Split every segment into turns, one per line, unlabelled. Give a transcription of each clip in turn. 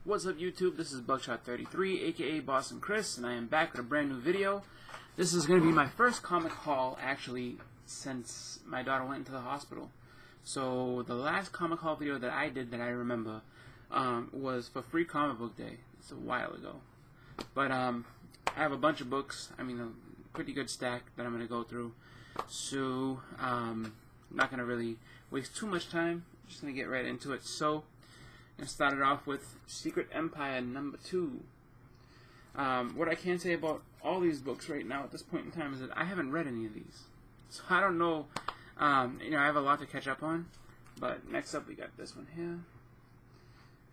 What's up YouTube, this is Buckshot33 aka Boston Chris, and I am back with a brand new video. This is going to be my first comic haul actually since my daughter went into the hospital. So the last comic haul video that I did that I remember was for Free Comic Book Day. It's a while ago. But I have a bunch of books, I mean a pretty good stack that I'm going to go through. So I'm not going to really waste too much time, I'm just going to get right into it. So I started off with Secret Empire #2. What I can say about all these books right now at this point in time is that I haven't read any of these. So I don't know, I have a lot to catch up on. But next up we got this one here,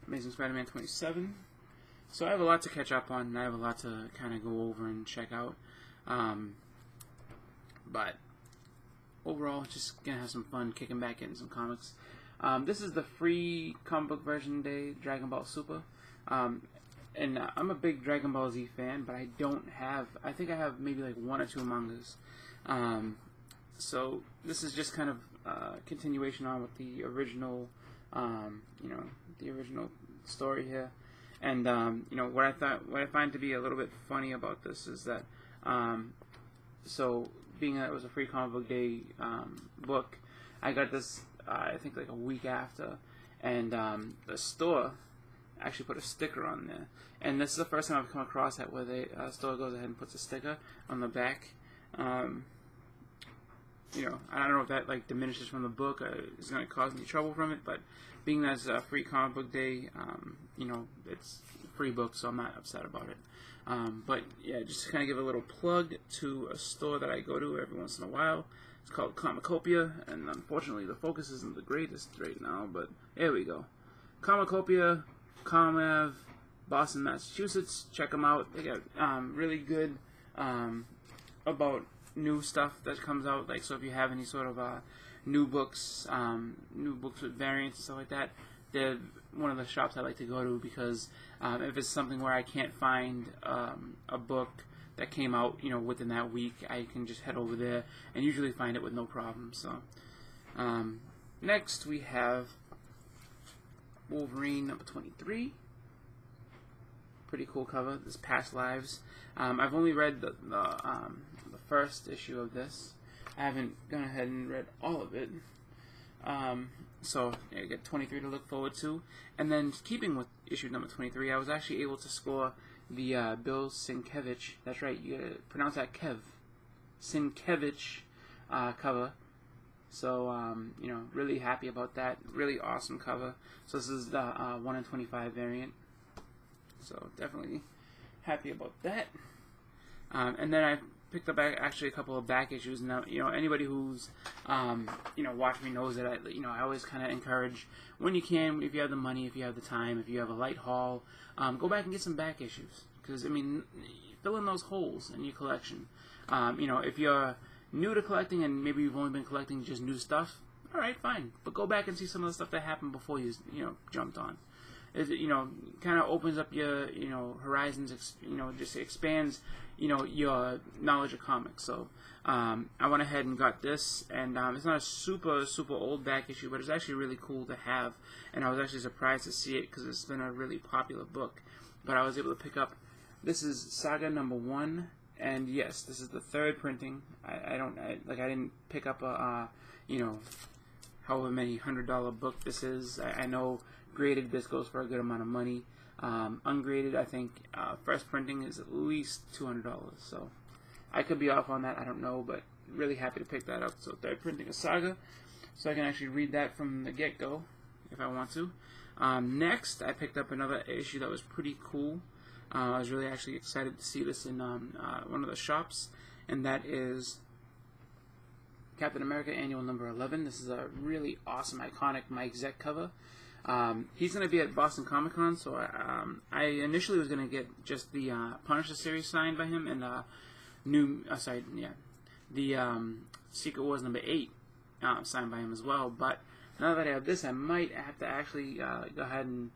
Amazing Spider-Man 27. So I have a lot to catch up on, and I have a lot to kind of go over and check out. But overall, just going to have some fun kicking back into some comics. This is the free comic book version day, Dragon Ball Super. And I'm a big Dragon Ball Z fan, but I don't have, I think I have maybe like 1 or 2 mangas. So this is just kind of continuation on with the original, the original story here. And, what I find to be a little bit funny about this is that, so being that it was a free comic book day book, I got this I think like a week after, and the store actually put a sticker on there, and this is the first time I've come across that where the store goes ahead and puts a sticker on the back. I don't know if that like diminishes from the book or is going to cause any trouble from it, but being that it's a free comic book day, it's a free book, so I'm not upset about it. But yeah, just to kind of give a little plug to a store that I go to every once in a while. It's called Comicopia, and unfortunately the focus isn't the greatest right now, but there we go. Comicopia, ComAv, Boston, Massachusetts. Check them out. They got really good about new stuff that comes out. Like, so if you have any sort of new books with variants and stuff like that, they're one of the shops I like to go to, because if it's something where I can't find a book that came out, within that week, I can just head over there and usually find it with no problem. So, next we have Wolverine #23. Pretty cool cover. This Past Lives. I've only read the first issue of this. I haven't gone ahead and read all of it. So I get 23 to look forward to. And then, keeping with issue #23, I was actually able to score the Bill Sienkiewicz, that's right, you gotta pronounce that Kev, Sienkiewicz cover. So, really happy about that. Really awesome cover. So this is the 1 in 25 variant. So definitely happy about that. And then I picked up actually a couple of back issues. Now, anybody who's watched me knows that I always kind of encourage, when you can, if you have the money, if you have the time, if you have a light haul, go back and get some back issues, because fill in those holes in your collection. If you're new to collecting and maybe you've only been collecting just new stuff, all right, fine, but go back and see some of the stuff that happened before you jumped on. It kind of opens up your horizons, just expands your knowledge of comics. So I went ahead and got this, and it's not a super old back issue, but it's actually really cool to have, and I was actually surprised to see it because it's been a really popular book. But I was able to pick up, this is Saga #1, and yes, this is the 3rd printing. I didn't pick up a however many $100 book this is. I know graded this goes for a good amount of money. Ungraded, I think first printing is at least $200. So I could be off on that, I don't know, but really happy to pick that up. So 3rd printing of Saga, so I can actually read that from the get-go if I want to. Next, I picked up another issue that was pretty cool. I was really actually excited to see this in one of the shops, and that is Captain America Annual #11. This is a really awesome, iconic Mike Zeck cover. He's going to be at Boston Comic Con, so I initially was going to get just the Punisher series signed by him, and the Secret Wars #8 signed by him as well. But now that I have this, I might have to actually go ahead and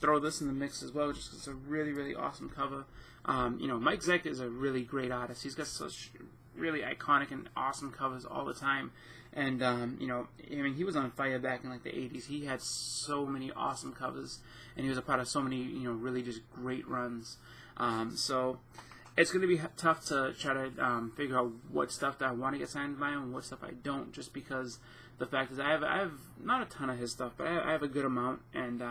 throw this in the mix as well, just because it's a really awesome cover. Mike Zeck is a really great artist. He's got such really iconic and awesome covers all the time. And you know, I mean, he was on fire back in like the '80s. He had so many awesome covers, and he was a part of so many, you know, really just great runs. So it's going to be tough to try to figure out what stuff that I want to get signed by him and what stuff I don't, just because the fact is I have not a ton of his stuff, but I have a good amount, and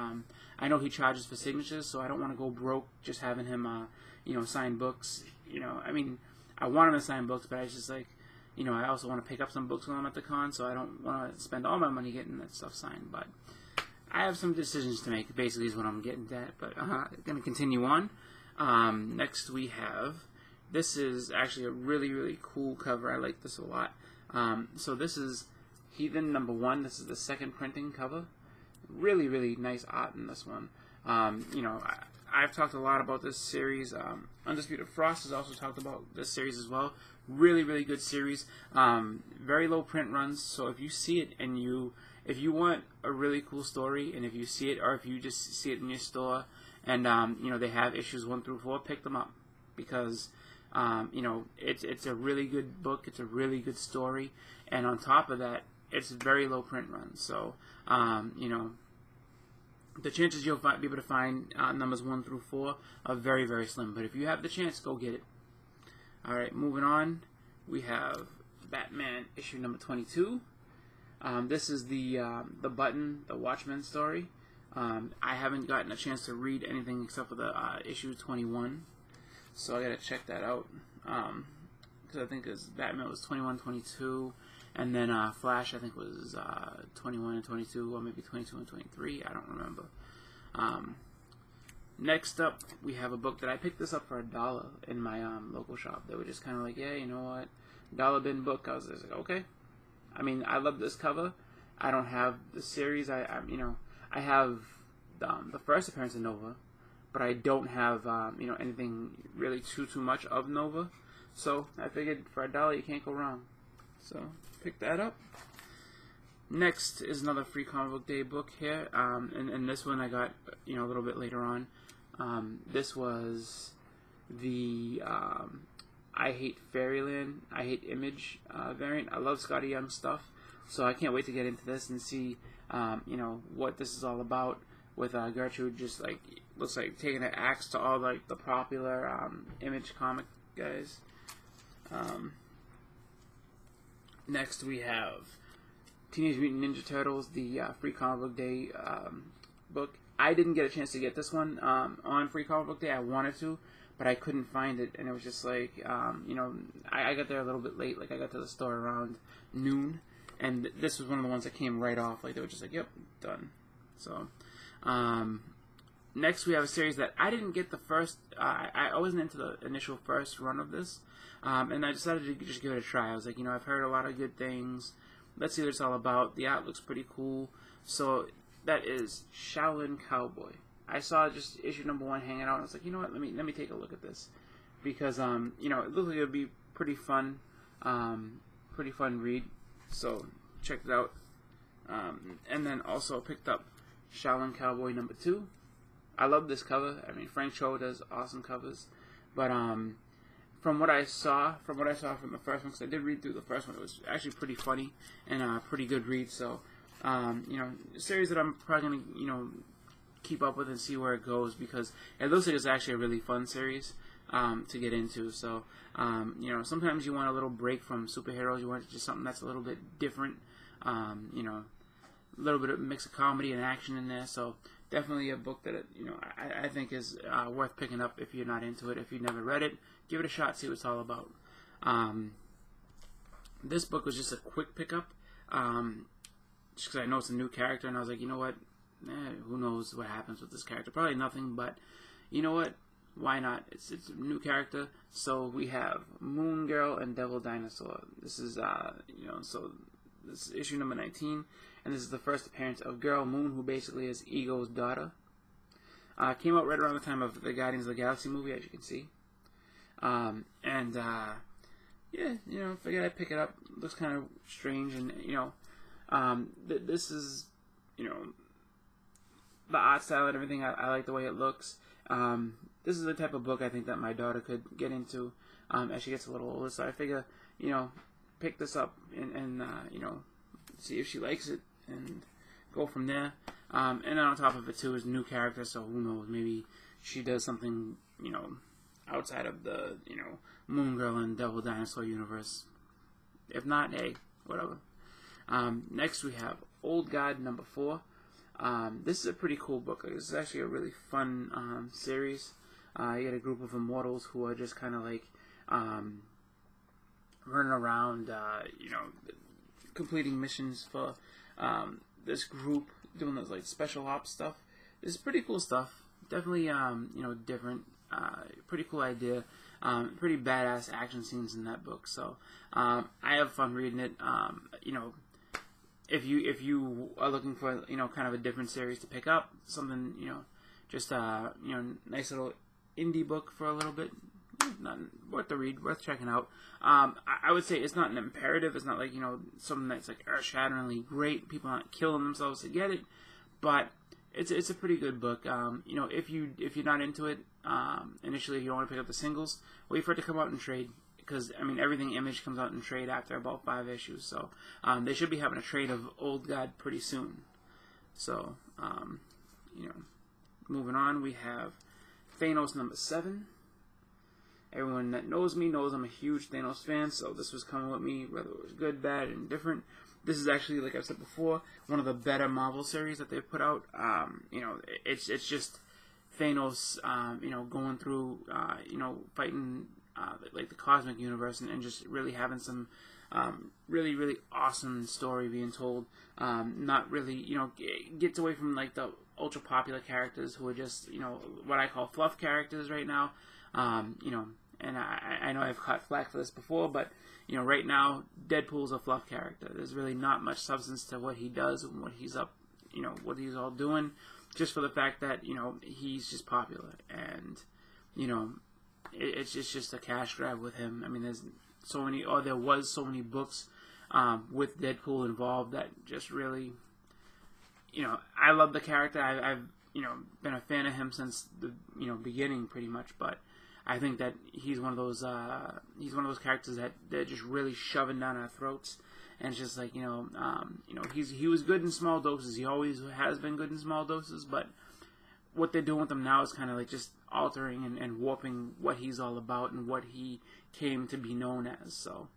I know he charges for signatures, so I don't want to go broke just having him, you know, sign books. You know, I mean, I want him to sign books, but I just like, you know, I also want to pick up some books when I'm at the con, so I don't want to spend all my money getting that stuff signed. But I have some decisions to make, basically is what I'm getting at. But going to continue on. Next we have, this is actually a really, really cool cover. I like this a lot. So this is Heathen #1. This is the second printing cover. Really, really nice art in this one. You know, I've talked a lot about this series. Undisputed Frost has also talked about this series as well. Really, really good series. Very low print runs, so if you see it and if you want a really cool story, and if you see it, or if you just see it in your store, and you know, they have issues 1 through 4, pick them up, because you know, it's a really good book. It's a really good story, and on top of that, it's very low print runs. So you know, the chances you'll be able to find numbers 1 through 4 are very, very slim. But if you have the chance, go get it. All right, moving on, we have Batman issue number 22. This is the Button, the Watchmen story. I haven't gotten a chance to read anything except for the issue 21, so I gotta check that out. Because I think Batman was 21, 22, and then Flash I think was 21 and 22, or maybe 22 and 23. I don't remember. Next up, we have a book that I picked this up for $1 in my local shop. They were just kind of like, yeah, you know what, dollar bin book. I was just like, okay. I mean, I love this cover. I don't have the series. You know, I have the first appearance of Nova, but I don't have you know, anything really too much of Nova. So I figured for $1 you can't go wrong. So pick that up. Next is another free comic book day book here, and this one I got, you know, a little bit later on. This was the I Hate Fairyland, I Hate Image variant. I love Scotty Young stuff, so I can't wait to get into this and see you know, what this is all about, with Gertrude just like, looks like taking an axe to all like the popular Image comic guys. Next we have Teenage Mutant Ninja Turtles, the Free Comic Book Day book. I didn't get a chance to get this one on Free Comic Book Day. I wanted to, but I couldn't find it, and it was just like, you know, I got there a little bit late. Like, I got to the store around noon, and this was one of the ones that came right off. Like, they were just like, yep, done. So, next we have a series that I didn't get the first, I wasn't into the initial first run of this, and I decided to just give it a try. I was like, you know, I've heard a lot of good things. Let's see what it's all about. The art looks pretty cool. So that is Shaolin Cowboy. I saw just issue #1 hanging out, and I was like, you know what, let me take a look at this, because you know, it looked like it would be pretty fun read. So checked it out, and then also picked up Shaolin Cowboy #2. I love this cover. I mean, Frank Cho does awesome covers, but from what I saw from the first one, because I did read through the first one, it was actually pretty funny and a pretty good read. So, you know, a series that I'm probably going to, you know, keep up with and see where it goes, because it looks like it's actually a really fun series to get into. So, you know, sometimes you want a little break from superheroes. You want just something that's a little bit different, you know, a little bit of mix of comedy and action in there. So definitely a book that, you know, I think is worth picking up if you're not into it. If you've never read it, give it a shot, see what it's all about. This book was just a quick pickup, just because I know it's a new character, and I was like, you know what, who knows what happens with this character? Probably nothing, but you know what? Why not? It's a new character. So we have Moon Girl and Devil Dinosaur. This is you know, so this is issue number 19, and this is the first appearance of Girl Moon, who basically is Ego's daughter. Came out right around the time of the Guardians of the Galaxy movie, as you can see. Yeah, you know, figured I'd pick it up. Looks kind of strange, and you know, this is, you know, the art style and everything. I like the way it looks. This is the type of book I think that my daughter could get into as she gets a little older. So I figure, you know, pick this up and you know, see if she likes it and go from there. And then on top of it too is new character, so who knows, maybe she does something, you know, outside of the, you know, Moon Girl and Devil Dinosaur universe. If not, hey, whatever. Next we have Old God number 4. This is a pretty cool book. This is actually a really fun series. You get a group of immortals who are just kind of like running around, you know, completing missions for this group, doing those like special ops stuff. This is pretty cool stuff. Definitely, you know, different. Pretty cool idea. Pretty badass action scenes in that book. So I have fun reading it. You know, if you are looking for, you know, kind of a different series to pick up, something, you know, just you know, nice little indie book for a little bit, not worth the read, worth checking out. I would say it's not an imperative. It's not like, you know, something that's like earth-shatteringly great. People aren't killing themselves to get it, but it's a pretty good book. You know, if you're not into it initially, if you don't want to pick up the singles, wait for it to come out in trade. Because, I mean, everything Image comes out in trade after about 5 issues. So, they should be having a trade of Old God pretty soon. So, you know, moving on, we have Thanos number 7. Everyone that knows me knows I'm a huge Thanos fan, so this was coming with me, whether it was good, bad, and indifferent. This is actually, like I've said before, one of the better Marvel series that they've put out. You know, it's just Thanos, you know, going through, you know, fighting like the cosmic universe, and just really having some really, really awesome story being told. Not really, you know, gets away from like the ultra popular characters who are just, you know, what I call fluff characters right now. You know, and I know I've caught flack for this before, but, you know, right now Deadpool's a fluff character. There's really not much substance to what he does and what he's up, you know, what he's all doing, just for the fact that, you know, he's just popular, and, you know, it's just a cash grab with him. I mean, there's so many, or there was so many books with Deadpool involved that just really, you know, I love the character. I've you know, been a fan of him since the, you know, beginning pretty much, but I think that he's one of those characters that they're just really shoving down our throats, and it's just like, you know, he was good in small doses. He always has been good in small doses, but what they're doing with him now is kind of like just altering and warping what he's all about and what he came to be known as. So,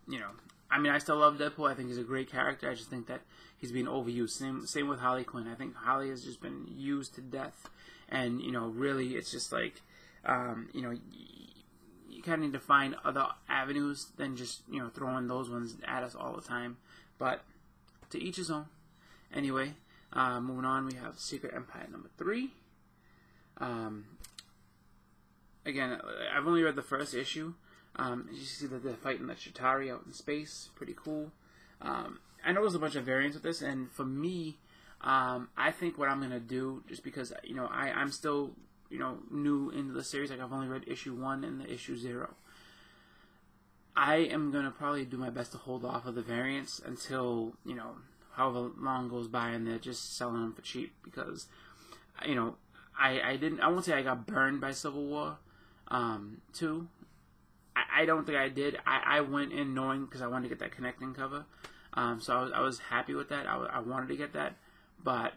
you know, I mean, I still love Deadpool. I think he's a great character. I just think that he's being overused. Same with Harley Quinn. I think Harley has just been used to death. And, you know, really, it's just like, you know, you kind of need to find other avenues than just, you know, throwing those ones at us all the time. But to each his own. Anyway, moving on, we have Secret Empire number 3. Again, I've only read the first issue. You see that they're fighting the Chitauri out in space. Pretty cool. I know there's a bunch of variants with this, and for me, I think what I'm going to do, just because, you know, I'm still, you know, new into the series, like I've only read issue 1 and the issue 0. I am going to probably do my best to hold off of the variants until, you know, however long goes by and they're just selling them for cheap, because, you know, I won't say I got burned by Civil War 2. I don't think I did. I went in knowing, because I wanted to get that connecting cover. So I was happy with that. I wanted to get that. But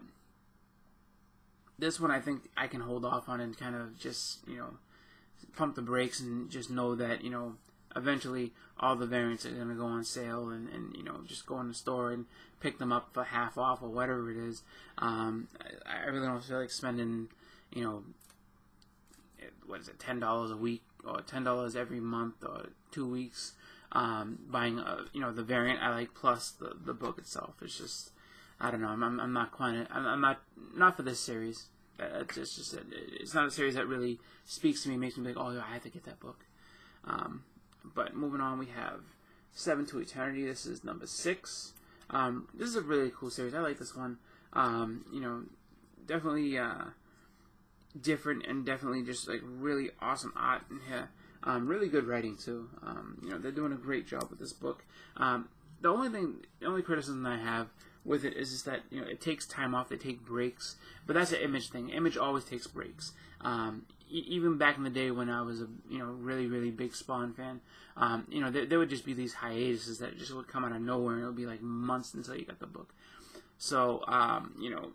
this one, I think I can hold off on and kind of just, you know, pump the brakes and just know that, you know, eventually all the variants are going to go on sale, and, you know, just go in the store and pick them up for half off or whatever it is. I really don't feel like spending, you know, what is it, $10 a week or $10 every month or 2 weeks buying, you know, the variant I like plus the book itself. It's just, I don't know, I'm not quite, I'm not for this series. It's not a series that really speaks to me, makes me think, oh, yeah, I have to get that book. But moving on, we have 7 to Eternity. This is number 6. This is a really cool series. I like this one. You know, definitely different, and definitely just like really awesome art in here. Really good writing too. You know, they're doing a great job with this book. The only criticism I have with it is just that, you know, it takes time off, they take breaks, but that's an Image thing. Image always takes breaks. Even back in the day when I was a, you know, really big Spawn fan, you know, there would just be these hiatuses that just would come out of nowhere, and it would be like months until you got the book. So, you know,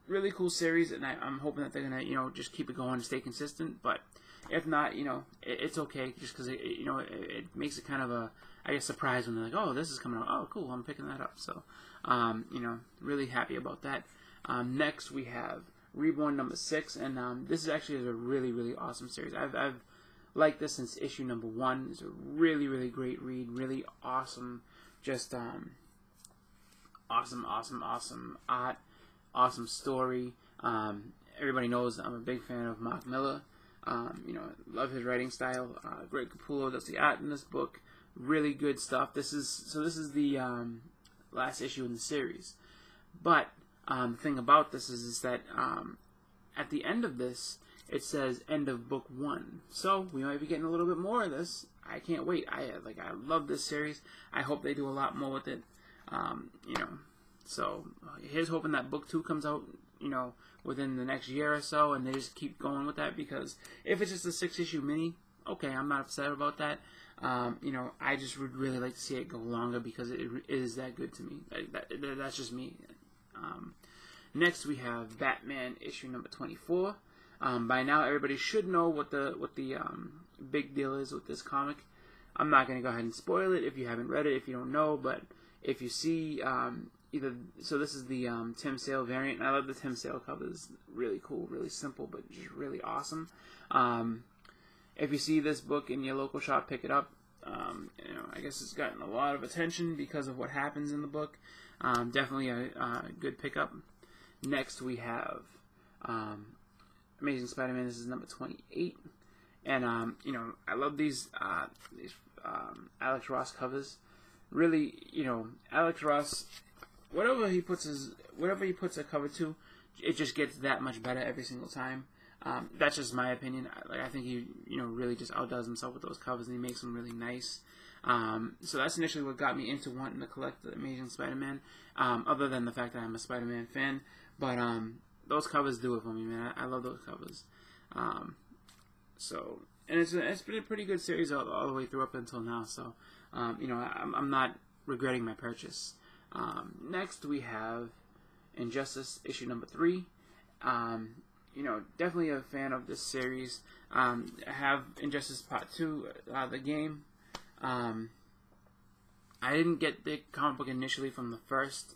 really cool series, and I'm hoping that they're gonna, you know, just keep it going and stay consistent. But if not, you know, it's okay, just because you know, it makes it kind of a, I guess, surprise when they're like, oh, this is coming out. Oh, cool, I'm picking that up. So, you know, really happy about that. Next we have Reborn number 6, and this is actually a really awesome series. I've liked this since issue number 1. It's a really great read, really awesome, just awesome art, awesome story. Everybody knows I'm a big fan of Mark Millar. You know, love his writing style. Greg Capullo does the art in this book. Really good stuff. This is the last issue in the series. But the thing about this is that at the end of this, it says end of book 1. So we might be getting a little bit more of this. I can't wait. I love this series. I hope they do a lot more with it. You know, so here's hoping that book 2 comes out, you know, within the next year or so, and they just keep going with that, because if it's just a 6-issue mini, okay, I'm not upset about that. You know, I just would really like to see it go longer, because it is that good to me. That's just me. Next we have Batman issue number 24. By now everybody should know what the big deal is with this comic. I'm not going to go ahead and spoil it if you haven't read it, if you don't know, but if you see so this is the Tim Sale variant, and I love the Tim Sale covers. Really cool, really simple, but just really awesome. If you see this book in your local shop, pick it up. You know, I guess it's gotten a lot of attention because of what happens in the book. Definitely a good pickup. Next we have Amazing Spider-Man. This is number 28, and you know, I love these Alex Ross covers. Really, you know, Alex Ross, whatever he puts a cover to, it just gets that much better every single time. That's just my opinion. I think he, you know, really just outdoes himself with those covers, and he makes them really nice. So that's initially what got me into wanting to collect the Amazing Spider-Man, other than the fact that I'm a Spider-Man fan. But those covers do it for me, man. I love those covers. So, and it's been a pretty good series all the way through up until now. So, you know, I'm not regretting my purchase. Next we have Injustice issue number 3. You know, definitely a fan of this series. I have Injustice Part 2, the game. I didn't get the comic book initially from the first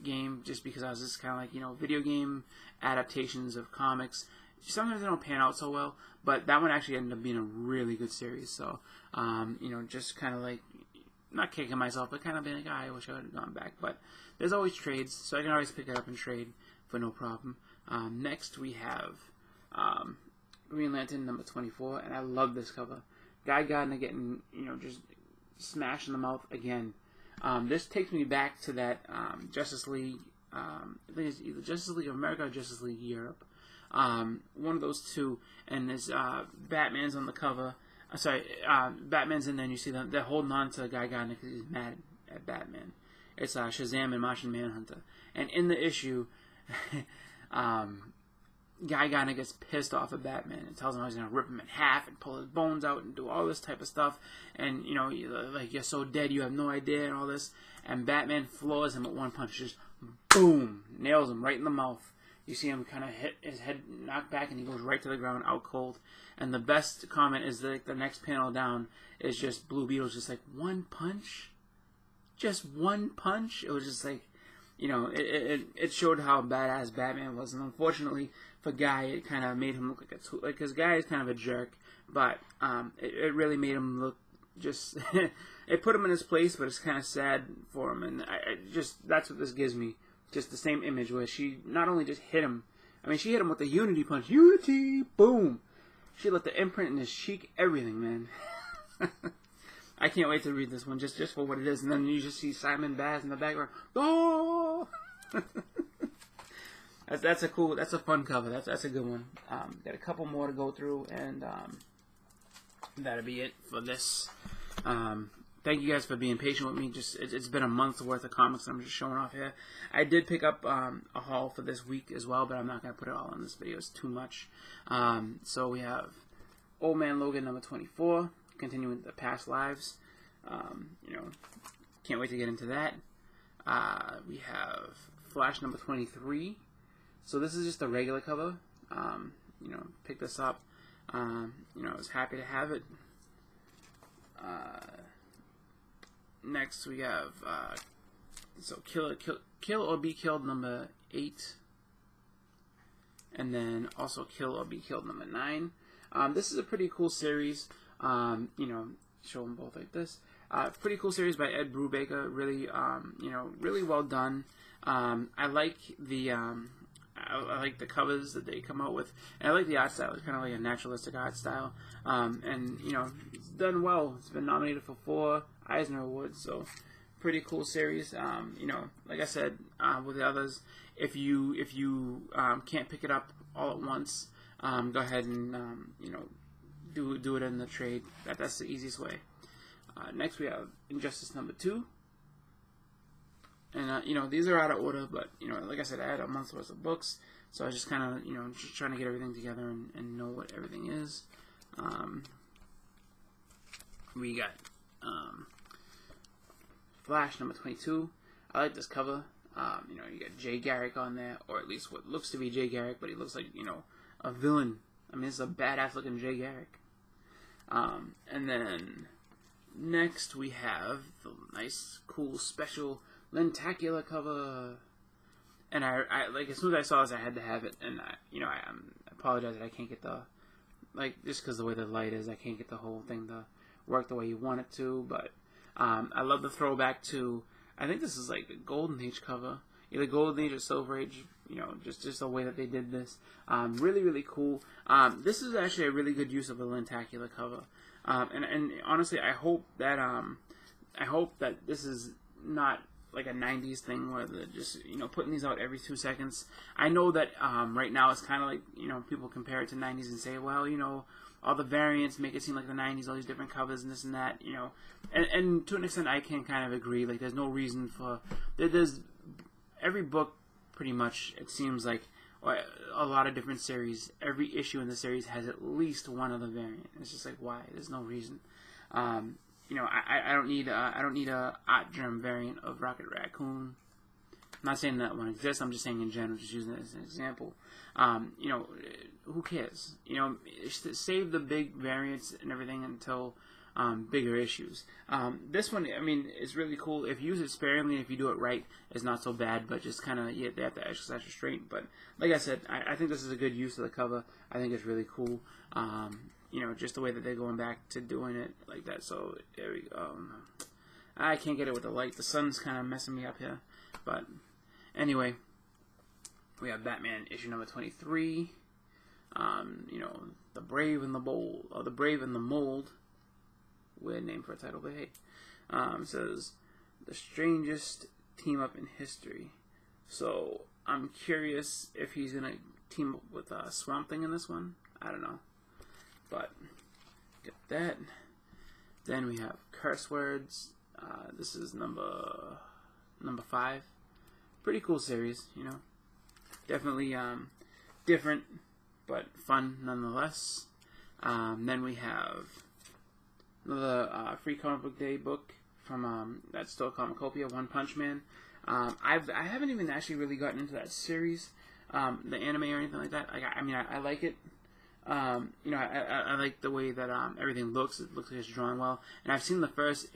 game, just because I was just kind of like, you know, video game adaptations of comics. Sometimes they don't pan out so well, but that one actually ended up being a really good series. So, you know, just kind of like, not kicking myself, but kind of being like, I wish I would have gone back. But there's always trades, so I can always pick it up and trade for no problem. Next we have Green Lantern number 24, and I love this cover. Guy Gardner getting, you know, just smashed in the mouth again. This takes me back to that Justice League, I think it's either Justice League of America or Justice League Europe. One of those two, and there's Batman's on the cover. Batman's in there, and you see them, they're holding on to Guy Gardner because he's mad at Batman. It's Shazam and Martian Manhunter. And in the issue, Guy Gardner gets pissed off at Batman and tells him he's going to rip him in half and pull his bones out and do all this type of stuff. And, you know, like, you're so dead, you have no idea, and all this. And Batman floors him with one punch. Just boom! Nails him right in the mouth. You see him kind of hit his head, knocked back, and he goes right to the ground, out cold. And the best comment is that the next panel down is just Blue Beetle's just like, one punch? Just one punch? It was just like, you know, it showed how badass Batman was. And unfortunately for Guy, it kind of made him look like a tool. Like, because Guy is kind of a jerk, but it really made him look just... it put him in his place, but it's kind of sad for him. And that's what this gives me. Just the same image where she not only just hit him, I mean, she hit him with the Unity punch. Unity! Boom! She left the imprint in his cheek, everything, man. I can't wait to read this one, just for what it is. And then you just see Simon Baz in the background. Oh! that's a fun cover. That's a good one. Got a couple more to go through, and that'll be it for this. Thank thank you guys for being patient with me. It's been a month's worth of comics I'm just showing off here. I did pick up a haul for this week as well, but I'm not going to put it all in this video. It's too much. So we have Old Man Logan number 24, continuing the past lives. Can't wait to get into that. We have Flash number 23. So this is just a regular cover. Pick this up. I was happy to have it. Next we have Kill or Be Killed number 8, and then also Kill or Be Killed number 9. This is a pretty cool series. Show them both like this. Pretty cool series by Ed Brubaker. Really, really well done. I like the I like the covers that they come out with, and I like the art style. It's kind of like a naturalistic art style, and it's done well. It's been nominated for 4 Eisner Awards, so pretty cool series. Like I said with the others, if you can't pick it up all at once, go ahead and do it in the trade. That's the easiest way. Next we have Injustice number 2. And, these are out of order, but, like I said, I had a month's worth of books, so I was just kind of, just trying to get everything together and know what everything is. We got Flash number 22. I like this cover. You got Jay Garrick on there, or at least what looks to be Jay Garrick, but he looks like, a villain. I mean, it's a badass looking Jay Garrick. And then next we have the nice, cool, special Lentacular cover, and I like, as soon as I saw this, I had to have it, and I apologize that I can't get the, just because the way the light is, I can't get the whole thing to work the way you want it to, but I love the throwback to, I think this is like a Golden Age cover, either Golden Age or Silver Age, just the way that they did this, really, really cool. This is actually a really good use of a Lentacular cover, and honestly, I hope that this is not like a 90s thing where they're just, putting these out every 2 seconds. I know that right now it's kind of like, people compare it to 90s and say, well, all the variants make it seem like the 90s, all these different covers and this and that, and to an extent I can kind of agree. Like, there's no reason for, there's every book pretty much, it seems like, a lot of different series, every issue in the series has at least one other variant. It's just like, why? There's no reason. I don't need a Art Germ variant of Rocket Raccoon. I'm not saying that one exists. I'm just saying in general, just using it as an example. Who cares? Save the big variants and everything until bigger issues. This one, I mean, is really cool. If you use it sparingly, if you do it right, it's not so bad. But just kind of, they have to exercise restraint. But like I said, I think this is a good use of the cover. I think it's really cool. Just the way that they're going back to doing it like that. So there we go. I can't get it with the light. The sun's kind of messing me up here. But anyway, we have Batman issue number 23. The Brave and the Bold, or the Brave and the Mold. Weird name for a title, but hey. Says the strangest team up in history. So I'm curious if he's gonna team up with Swamp Thing in this one. I don't know. But get that. Then we have Curse Words. This is number 5. Pretty cool series, Definitely different, but fun nonetheless. Then we have another Free Comic Book Day book from that's still Comicopia, One Punch Man. I haven't even actually really gotten into that series, the anime or anything like that. I like it. I like the way that everything looks. It looks like it's drawn well, and I've seen the first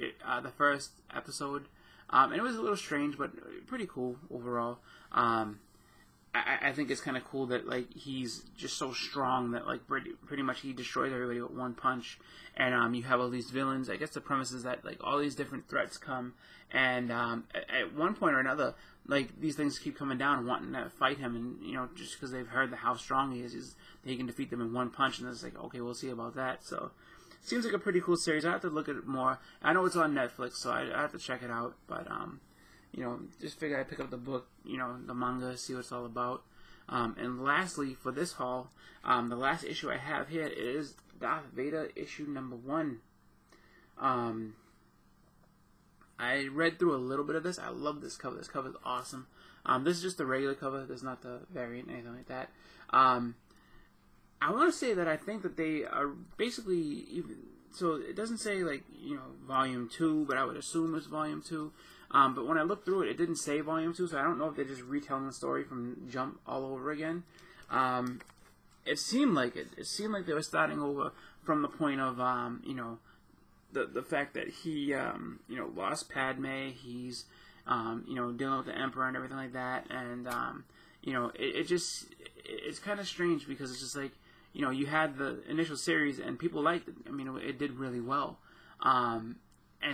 episode, and it was a little strange, but pretty cool overall. I think it's kind of cool that he's just so strong that pretty much he destroys everybody with one punch, and you have all these villains. I guess the premise is that all these different threats come, and at one point or another, these things keep coming down and wanting to fight him, and just because they've heard how strong he is he can defeat them in one punch, and it's okay, we'll see about that. So seems like a pretty cool series. I have to look at it more. I know it's on Netflix, so I have to check it out, but just figure I'd pick up the book, the manga, see what it's all about. And lastly, for this haul, the last issue I have here is Darth Vader issue number 1. I read through a little bit of this. I love this cover. This cover is awesome. This is just the regular cover. There's not the variant, anything like that. I want to say that I think that they are basically even. So it doesn't say like volume 2, but I would assume it's volume 2. But when I looked through it, it didn't say volume 2, so I don't know if they're just retelling the story from Jump all over again. It seemed like it. It seemed like they were starting over from the point of the fact that he lost Padme. He's dealing with the Emperor and everything like that, and it's kind of strange because it's just like you had the initial series and people liked it. I mean, it did really well, and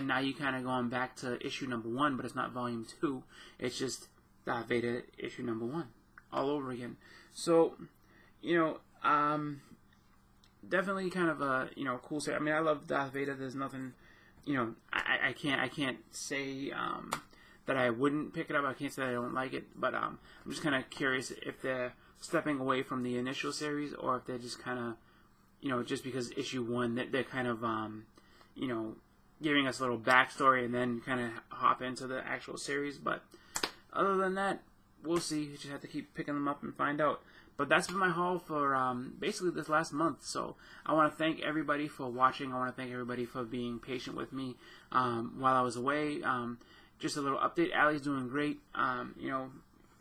now you kind of going back to issue number 1, but it's not volume 2. It's just Darth Vader issue number 1 all over again. So definitely kind of a cool series. I mean, I love Darth Vader. There's nothing, I can't say that I wouldn't pick it up. I can't say that I don't like it, but I'm just kind of curious if they're stepping away from the initial series, or if they're just kind of, just because issue 1, they're kind of, giving us a little backstory and then kind of hop into the actual series. But other than that, we'll see. You just have to keep picking them up and find out. But that's been my haul for basically this last month. So I want to thank everybody for watching. I want to thank everybody for being patient with me while I was away. Just a little update. Allie's doing great.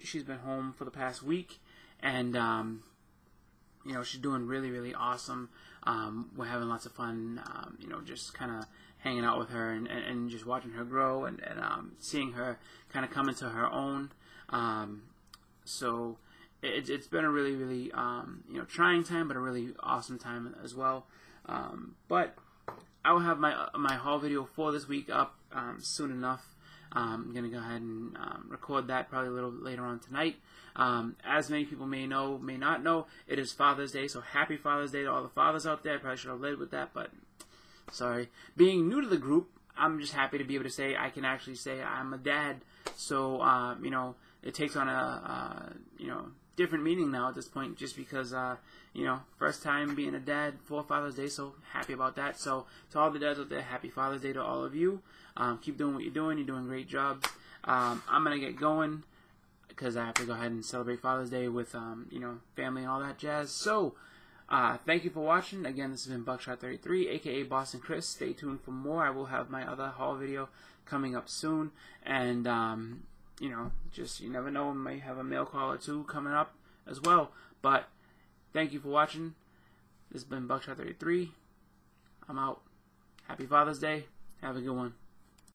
She's been home for the past week, and she's doing really, really awesome. We're having lots of fun. Just kind of hanging out with her and just watching her grow and seeing her kind of come into her own. So it's been a really, really trying time, but a really awesome time as well. But I will have my haul video for this week up soon enough. I'm going to go ahead and record that probably a little later on tonight. As many people may know, may not know, it is Father's Day, so happy Father's Day to all the fathers out there. I probably should have led with that, but sorry. Being new to the group, I'm just happy to be able to say I can actually say I'm a dad. So, it takes on a different meaning now at this point, just because, first time being a dad for Father's Day, so happy about that. So, to all the dads out there, happy Father's Day to all of you. Keep doing what you're doing. You're doing great jobs. I'm going to get going because I have to go ahead and celebrate Father's Day with, family and all that jazz. So, thank you for watching. Again, this has been Buckshot33, aka Boston Chris. Stay tuned for more. I will have my other haul video coming up soon. And, just you never know, we may have a mail call or 2 coming up as well. But thank you for watching. This has been Buckshot33. I'm out. Happy Father's Day. Have a good one.